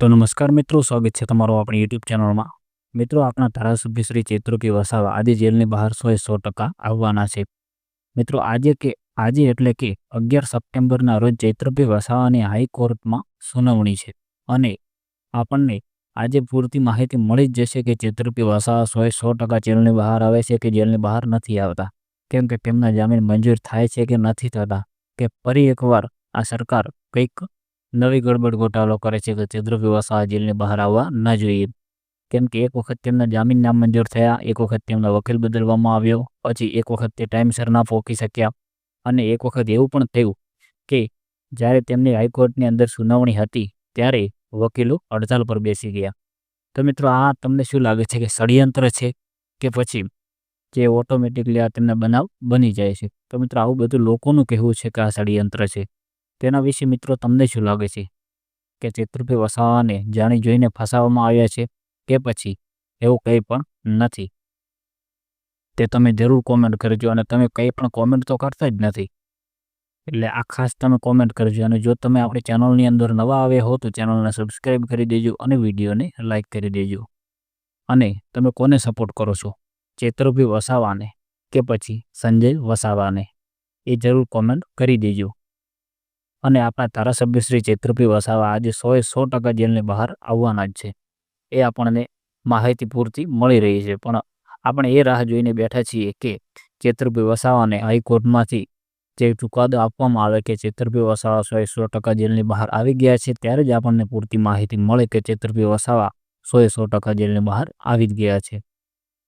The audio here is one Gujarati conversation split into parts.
તો નમસ્કાર મિત્રો, સ્વાગત છે તમારો આપણી યુટ્યુબ ચેનલમાં। મિત્રો, આપણા ધારાસભ્ય શ્રી ચૈત્રભાઈ વસાવા આજે જેલની બહાર 100% આવવાના છે। મિત્રો, આજે એટલે કે 11 સપ્ટેમ્બરના રોજ ચૈત્રભાઈ વસાવાની હાઈકોર્ટમાં સુનાવણી છે અને આપણને આજે પૂરતી માહિતી મળી જ જશે કે ચૈત્રભાઈ વસાવા 100% જેલની બહાર આવે છે કે જેલની બહાર નથી આવતા, કેમ કે તેમના જામીન મંજૂર થાય છે કે નથી થતા, કે ફરી એકવાર આ સરકાર કંઈક નવી ગડબડ ગોટાળો કરે છે કે ચૈત્રભાઈ વસાવા જેલની બહાર આવવા ન જોઈએ, કેમ કે એક વખત તેમના જામીન નામંજૂર થયા, એક વખત તેમનો વકીલ બદલવામાં આવ્યો, પછી એક વખત તે ટાઈમસર ના પહોંચી શક્યા અને એક વખત એવું પણ થયું કે જ્યારે તેમની હાઈકોર્ટની અંદર સુનાવણી હતી ત્યારે વકીલો હડતાલ પર બેસી ગયા। તો મિત્રો, આ તમને શું લાગે છે કે ષડયંત્ર છે કે પછી જે ઓટોમેટિકલી આ તેમને બનાવ બની જાય છે? તો મિત્રો, આવું બધું લોકોનું કહેવું છે કે આ ષડયંત્ર છે। તેના વિશે મિત્રો તમને શું લાગે છે કે ચૈત્રભાઈ વસાવાને જાણી જોઈને ફસાવવામાં આવ્યા છે કે પછી એવું કંઈ પણ નથી? તે તમે જરૂર કોમેન્ટ કરજો અને તમે કંઈ પણ કોમેન્ટ તો કરતા જ નથી, એટલે આ ખાસ તમે કોમેન્ટ કરજો। અને જો તમે આપણી ચેનલની અંદર નવા આવ્યા હો તો ચેનલને સબસ્ક્રાઈબ કરી દેજો અને વિડીયોને લાઈક કરી દેજો। અને તમે કોને સપોર્ટ કરો છો, ચૈત્રભાઈ વસાવાને કે પછી સંજય વસાવાને, એ જરૂર કોમેન્ટ કરી દેજો। અને આપણા ધારાસભ્ય શ્રી ચૈત્રભાઈ વસાવા આજે 100% જેલની બહાર આવવાના જ છે, એ આપણને માહિતી પૂરતી મળી રહી છે। પણ આપણે એ રાહ જોઈને બેઠા છીએ કે ચૈત્રભાઈ વસાવાને હાઈકોર્ટમાંથી જે ચુકાદો આપવામાં આવે કે ચૈત્રભાઈ વસાવા 100% જેલની બહાર આવી ગયા છે, ત્યારે જ આપણને પૂરતી માહિતી મળે કે ચૈત્રભાઈ વસાવા 100% જેલની બહાર આવી જ ગયા છે।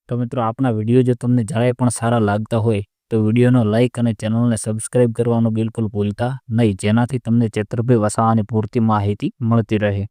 તો મિત્રો, આપણા વિડીયો જો તમને જરાય પણ સારા લાગતા હોય તો વિડીયોનો લાઇક અને ચેનલને સબસ્ક્રાઈબ કરવાનું બિલકુલ ભૂલતા નહીં, જેનાથી તમને ચૈત્રભાઈ વસાવાની પૂરતી માહિતી મળતી રહે।